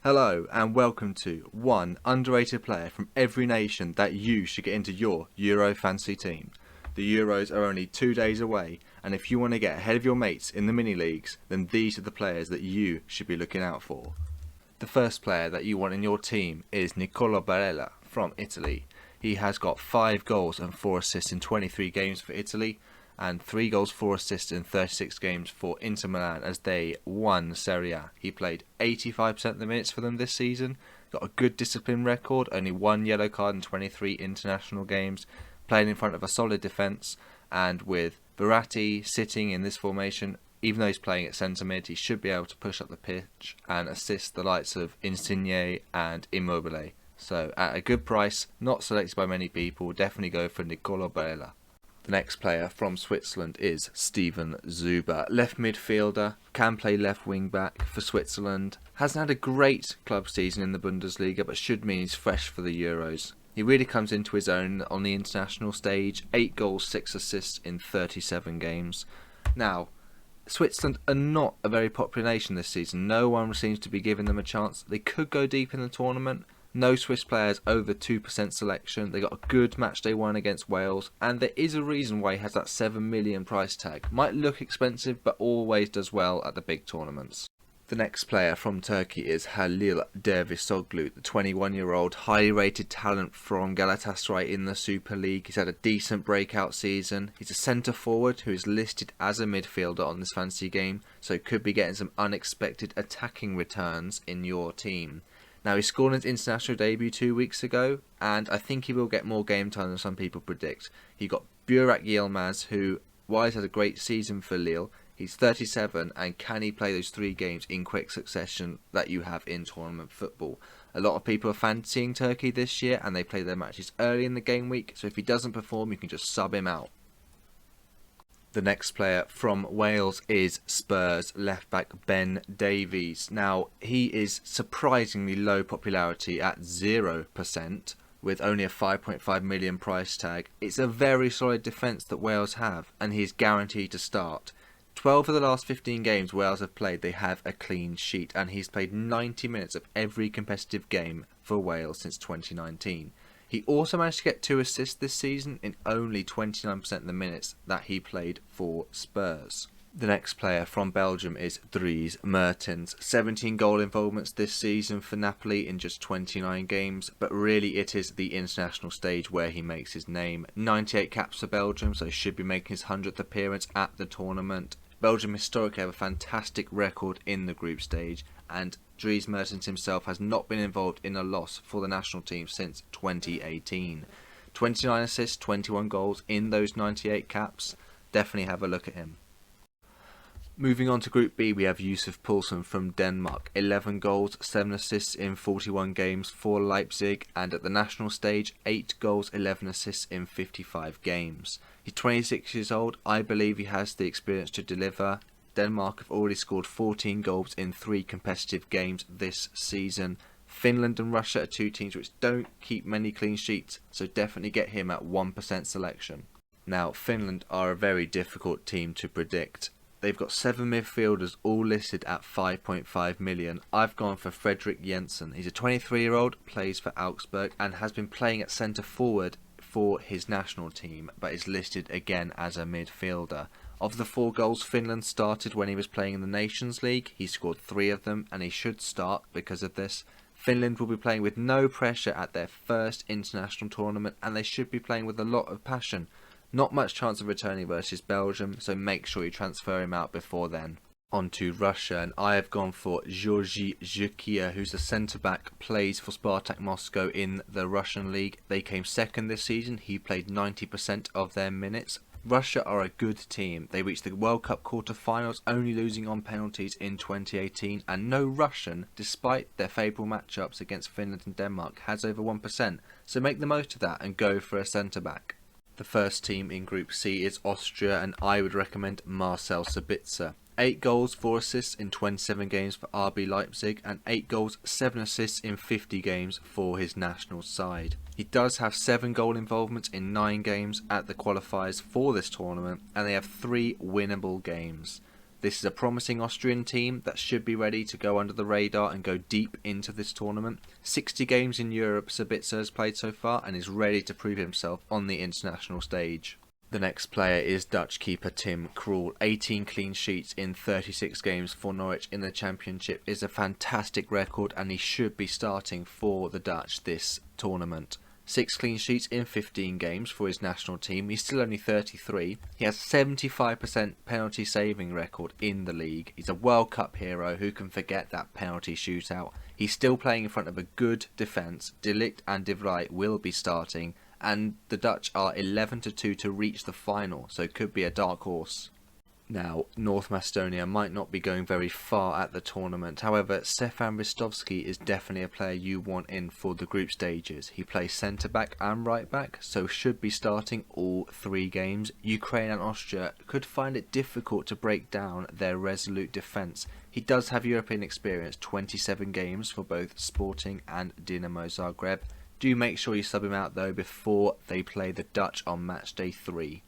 Hello and welcome to one underrated player from every nation that you should get into your Euro fantasy team. The Euros are only 2 days away, and if you want to get ahead of your mates in the mini leagues, then these are the players that you should be looking out for. The first player that you want in your team is Nicolo Barella from Italy. He has got 5 goals and 4 assists in 23 games for Italy, and 3 goals, 4 assists in 36 games for Inter Milan as they won Serie A. He played 85% of the minutes for them this season, got a good discipline record, only 1 yellow card in 23 international games, playing in front of a solid defence, and with Verratti sitting in this formation, even though he's playing at centre mid, he should be able to push up the pitch and assist the likes of Insigne and Immobile. So at a good price, not selected by many people, definitely go for Nicolo Barella. The next player from Switzerland is Steven Zuber, left midfielder, can play left wing back for Switzerland, hasn't had a great club season in the Bundesliga but should mean he's fresh for the Euros. He really comes into his own on the international stage, 8 goals, 6 assists in 37 games. Now, Switzerland are not a very popular nation this season, no one seems to be giving them a chance. They could go deep in the tournament. No Swiss players over 2% selection. They got a good match day 1 against Wales, and there is a reason why he has that 7 million price tag. Might look expensive, but always does well at the big tournaments. The next player from Turkey is Halil Dervisoglu, the 21-year-old highly rated talent from Galatasaray in the Super League. He's had a decent breakout season. He's a centre forward who is listed as a midfielder on this fantasy game, so could be getting some unexpected attacking returns in your team. Now, he scored his international debut 2 weeks ago, and I think he will get more game time than some people predict. He got Burak Yilmaz, who, while he's had a great season for Lille, he's 37, and can he play those 3 games in quick succession that you have in tournament football? A lot of people are fancying Turkey this year, and they play their matches early in the game week, so if he doesn't perform, you can just sub him out. The next player from Wales is Spurs left back Ben Davies. Now, he is surprisingly low popularity at 0% with only a 5.5 million price tag. It's a very solid defence that Wales have, and he's guaranteed to start. 12 of the last 15 games Wales have played, they have a clean sheet, and he's played 90 minutes of every competitive game for Wales since 2019. He also managed to get 2 assists this season in only 29% of the minutes that he played for Spurs. The next player from Belgium is Dries Mertens. 17 goal involvements this season for Napoli in just 29 games, but really it is the international stage where he makes his name. 98 caps for Belgium, so he should be making his 100th appearance at the tournament. Belgium historically have a fantastic record in the group stage, and Dries Mertens himself has not been involved in a loss for the national team since 2018. 29 assists, 21 goals in those 98 caps. Definitely have a look at him. Moving on to Group B, we have Yussuf Poulsen from Denmark. 11 goals, 7 assists in 41 games for Leipzig, and at the national stage, 8 goals, 11 assists in 55 games. He's 26 years old. I believe he has the experience to deliver. Denmark have already scored 14 goals in 3 competitive games this season. Finland and Russia are 2 teams which don't keep many clean sheets, so definitely get him at 1% selection. Now, Finland are a very difficult team to predict. They've got 7 midfielders all listed at 5.5 million. I've gone for Fredrik Jensen. He's a 23-year-old, plays for Augsburg, and has been playing at centre forward for his national team, but is listed again as a midfielder. Of the 4 goals Finland started when he was playing in the Nations League, he scored 3 of them, and he should start because of this. Finland will be playing with no pressure at their first international tournament, and they should be playing with a lot of passion. Not much chance of returning versus Belgium, so make sure you transfer him out before then. On to Russia, and I have gone for Georgy Zhukia, who's a centre-back, plays for Spartak Moscow in the Russian league. They came second this season. He played 90% of their minutes. Russia are a good team. They reached the World Cup quarter-finals, only losing on penalties in 2018, and no Russian, despite their favourable matchups against Finland and Denmark, has over 1%. So make the most of that and go for a centre-back. The first team in Group C is Austria, and I would recommend Marcel Sabitzer. 8 goals, 4 assists in 27 games for RB Leipzig, and 8 goals, 7 assists in 50 games for his national side. He does have 7 goal involvements in 9 games at the qualifiers for this tournament, and they have 3 winnable games. This is a promising Austrian team that should be ready to go under the radar and go deep into this tournament. 60 games in Europe Sabitzer has played so far and is ready to prove himself on the international stage. The next player is Dutch keeper Tim Krul. 18 clean sheets in 36 games for Norwich in the Championship is a fantastic record, and he should be starting for the Dutch this tournament. 6 clean sheets in 15 games for his national team. He's still only 33. He has 75% penalty saving record in the league. He's a World Cup hero. Who can forget that penalty shootout? He's still playing in front of a good defence. De Ligt and De Vrij will be starting, and the Dutch are 11-2 to reach the final, so it could be a dark horse. Now, North Macedonia might not be going very far at the tournament. However, Stefan Ristovski is definitely a player you want in for the group stages. He plays centre-back and right-back, so should be starting all 3 games. Ukraine and Austria could find it difficult to break down their resolute defence. He does have European experience, 27 games for both Sporting and Dinamo Zagreb. Do make sure you sub him out though before they play the Dutch on match day 3.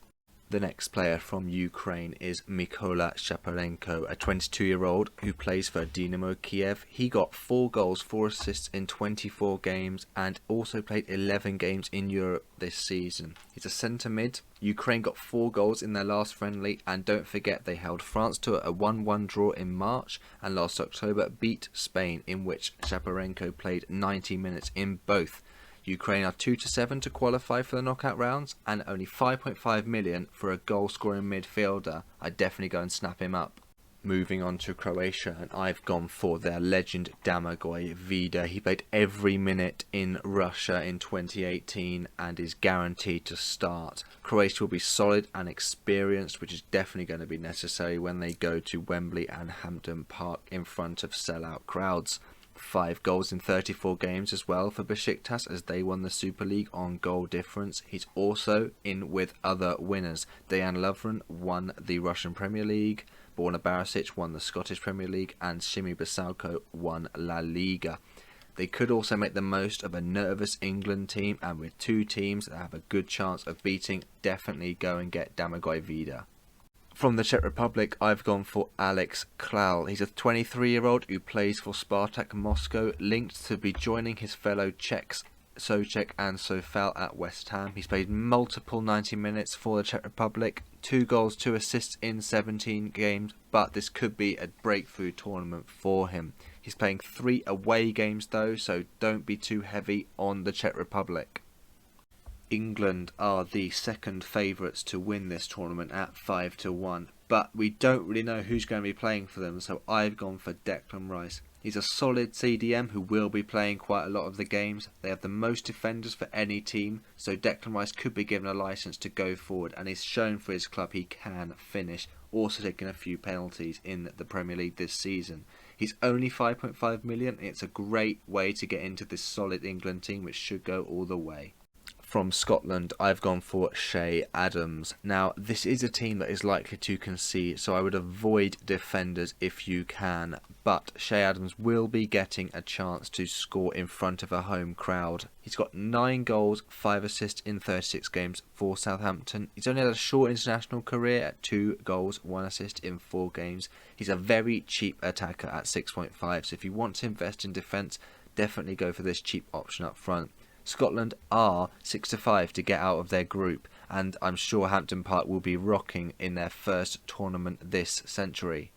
The next player from Ukraine is Mykola Shaparenko, a 22-year-old who plays for Dynamo Kiev. He got 4 goals, 4 assists in 24 games and also played 11 games in Europe this season. He's a centre mid. Ukraine got 4 goals in their last friendly, and don't forget they held France to a 1-1 draw in March, and last October beat Spain, in which Shaparenko played 90 minutes in both. Ukraine are 2-7 to qualify for the knockout rounds, and only 5.5 million for a goal-scoring midfielder. I'd definitely go and snap him up. Moving on to Croatia, and I've gone for their legend Domagoj Vida. He played every minute in Russia in 2018 and is guaranteed to start. Croatia will be solid and experienced, which is definitely going to be necessary when they go to Wembley and Hampden Park in front of sellout crowds. 5 goals in 34 games as well for Besiktas, as they won the Super League on goal difference. He's also in with other winners. Dejan Lovren won the Russian Premier League, Borna Barisic won the Scottish Premier League, and Simi Basalko won La Liga. They could also make the most of a nervous England team, and with 2 teams that have a good chance of beating, definitely go and get Domagoj Vida. From the Czech Republic, I've gone for Alex Kral. He's a 23-year-old who plays for Spartak Moscow, linked to be joining his fellow Czechs Souček and Sofel at West Ham. He's played multiple 90 minutes for the Czech Republic, 2 goals, 2 assists in 17 games, but this could be a breakthrough tournament for him. He's playing 3 away games though, so don't be too heavy on the Czech Republic. England are the second favourites to win this tournament at 5-1, but we don't really know who's going to be playing for them, so I've gone for Declan Rice. He's a solid CDM who will be playing quite a lot of the games. They have the most defenders for any team, so Declan Rice could be given a licence to go forward, and he's shown for his club he can finish, also taking a few penalties in the Premier League this season. He's only 5.5 million, and it's a great way to get into this solid England team, which should go all the way. From Scotland, I've gone for Che Adams. Now, this is a team that is likely to concede, so I would avoid defenders if you can. But Che Adams will be getting a chance to score in front of a home crowd. He's got 9 goals, 5 assists in 36 games for Southampton. He's only had a short international career at 2 goals, 1 assist in 4 games. He's a very cheap attacker at 6.5, so if you want to invest in defence, definitely go for this cheap option up front. Scotland are 6-5 to get out of their group, and I'm sure Hampden Park will be rocking in their first tournament this century.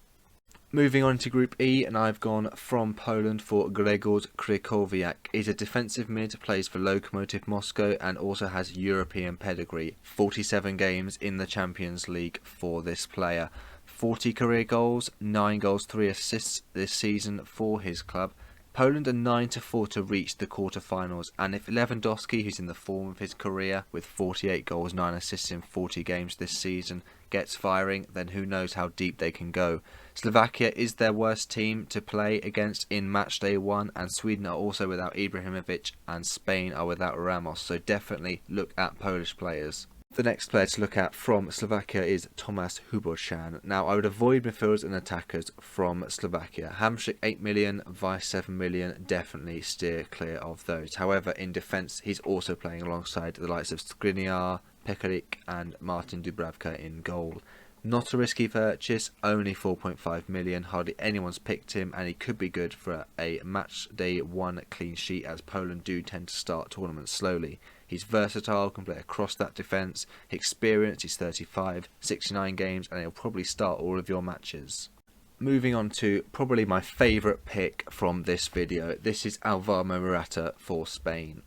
Moving on to Group E, and I've gone from Poland for Grzegorz Krychowiak. He's a defensive mid, plays for Lokomotiv Moscow, and also has European pedigree. 47 games in the Champions League for this player. 40 career goals, 9 goals, 3 assists this season for his club. Poland are 9-4 to reach the quarter-finals, and if Lewandowski, who's in the form of his career with 48 goals, 9 assists in 40 games this season, gets firing, then who knows how deep they can go. Slovakia is their worst team to play against in match day 1, and Sweden are also without Ibrahimovic, and Spain are without Ramos, so definitely look at Polish players. The next player to look at from Slovakia is Tomáš Hubovčan. Now, I would avoid midfielders and attackers from Slovakia. Hamšík 8 million, Weiss 7 million, definitely steer clear of those. However, in defence, he's also playing alongside the likes of Skriniar, Pekarik and Martin Dubravka in goal. Not a risky purchase, only 4.5 million, hardly anyone's picked him, and he could be good for a match day 1 clean sheet, as Poland do tend to start tournaments slowly. He's versatile, can play across that defence, experienced, he's 35, 69 games, and he'll probably start all of your matches. Moving on to probably my favourite pick from this video, this is Alvaro Morata for Spain.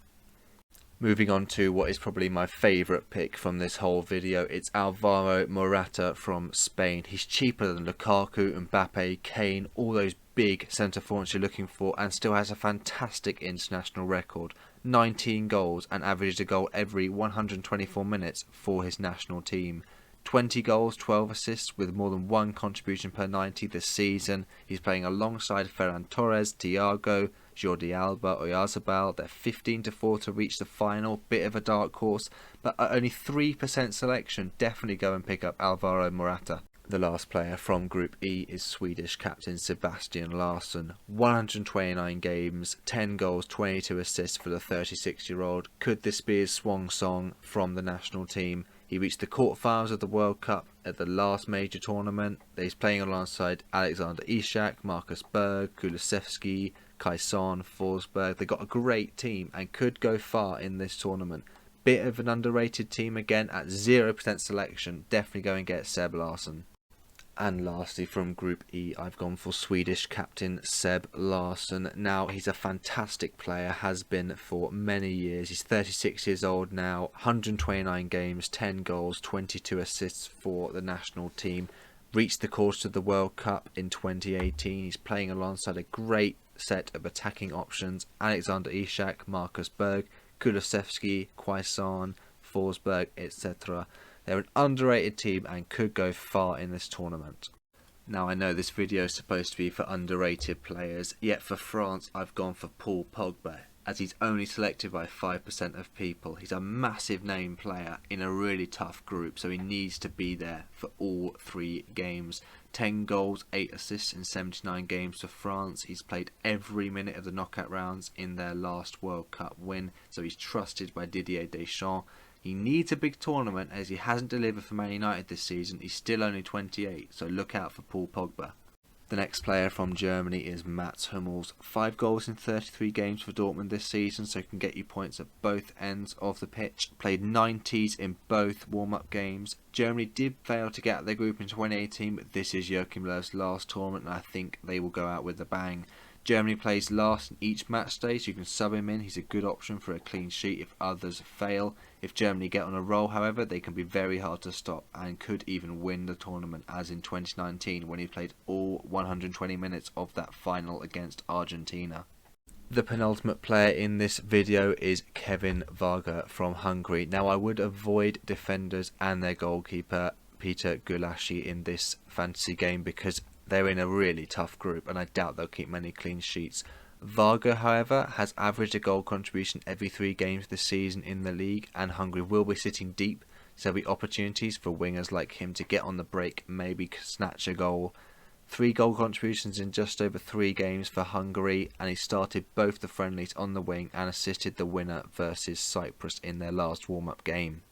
Moving on to what is probably my favourite pick from this whole video, it's Alvaro Morata from Spain. He's cheaper than Lukaku, Mbappe, Kane, all those big centre forwards you're looking for, and still has a fantastic international record. 19 goals and averages a goal every 124 minutes for his national team. 20 goals, 12 assists with more than one contribution per 90 this season. He's playing alongside Ferran Torres, Thiago, Jordi Alba, Oyarzabal. They're 15-4 to reach the final. Bit of a dark horse, but at only 3% selection, definitely go and pick up Alvaro Morata. The last player from Group E is Swedish captain Sebastian Larsson. 129 games, 10 goals, 22 assists for the 36-year-old. Could this be his swan song from the national team? He reached the quarterfinals of the World Cup at the last major tournament. He's playing alongside Alexander Isak, Marcus Berg, Kulusevski, Quaison, Forsberg. They've got a great team and could go far in this tournament. Bit of an underrated team again at 0% selection. Definitely go and get Seb Larsson. And lastly, from Group E, I've gone for Swedish captain Seb Larsson. Now, he's a fantastic player, has been for many years. He's 36 years old now, 129 games, 10 goals, 22 assists for the national team. Reached the course of the World Cup in 2018. He's playing alongside a great set of attacking options: Alexander Isak, Marcus Berg, Kulusevski, Quaison, Forsberg, etc. They're an underrated team and could go far in this tournament. Now, I know this video is supposed to be for underrated players, yet for France I've gone for Paul Pogba, as he's only selected by 5% of people. He's a massive name player in a really tough group, so he needs to be there for all 3 games. 10 goals, 8 assists in 79 games for France. He's played every minute of the knockout rounds in their last World Cup win, so he's trusted by Didier Deschamps. He needs a big tournament, as he hasn't delivered for Man United this season. He's still only 28, so look out for Paul Pogba. The next player from Germany is Mats Hummels. 5 goals in 33 games for Dortmund this season, so can get you points at both ends of the pitch. Played 90s in both warm-up games. Germany did fail to get out of their group in 2018, but this is Joachim Löw's last tournament, and I think they will go out with a bang. Germany plays last in each match day, so you can sub him in. He's a good option for a clean sheet if others fail. If Germany get on a roll, however, they can be very hard to stop and could even win the tournament, as in 2019 when he played all 120 minutes of that final against Argentina. The penultimate player in this video is Kevin Varga from Hungary. Now, I would avoid defenders and their goalkeeper Peter Gulácsi in this fantasy game because they're in a really tough group and I doubt they'll keep many clean sheets. Varga, however, has averaged a goal contribution every 3 games this season in the league, and Hungary will be sitting deep, so there'll be opportunities for wingers like him to get on the break, maybe snatch a goal. 3 goal contributions in just over 3 games for Hungary, and he started both the friendlies on the wing and assisted the winner versus Cyprus in their last warm-up game.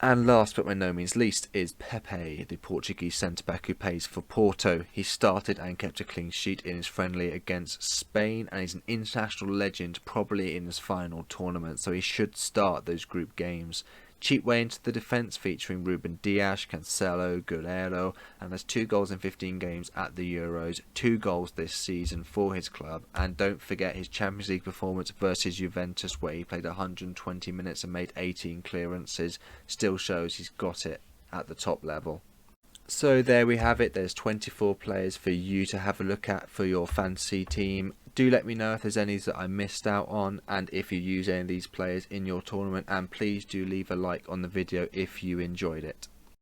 And last but by no means least is Pepe, the Portuguese centre-back who plays for Porto. He started and kept a clean sheet in his friendly against Spain, and he's an international legend, probably in his final tournament, so he should start those group games. Cheap way into the defence, featuring Ruben Dias, Cancelo, Guerreiro, and there's 2 goals in 15 games at the Euros, 2 goals this season for his club, and don't forget his Champions League performance versus Juventus, where he played 120 minutes and made 18 clearances, still shows he's got it at the top level. So there we have it, there's 24 players for you to have a look at for your fantasy team. Do let me know if there's any that I missed out on and if you use any of these players in your tournament, and please do leave a like on the video if you enjoyed it.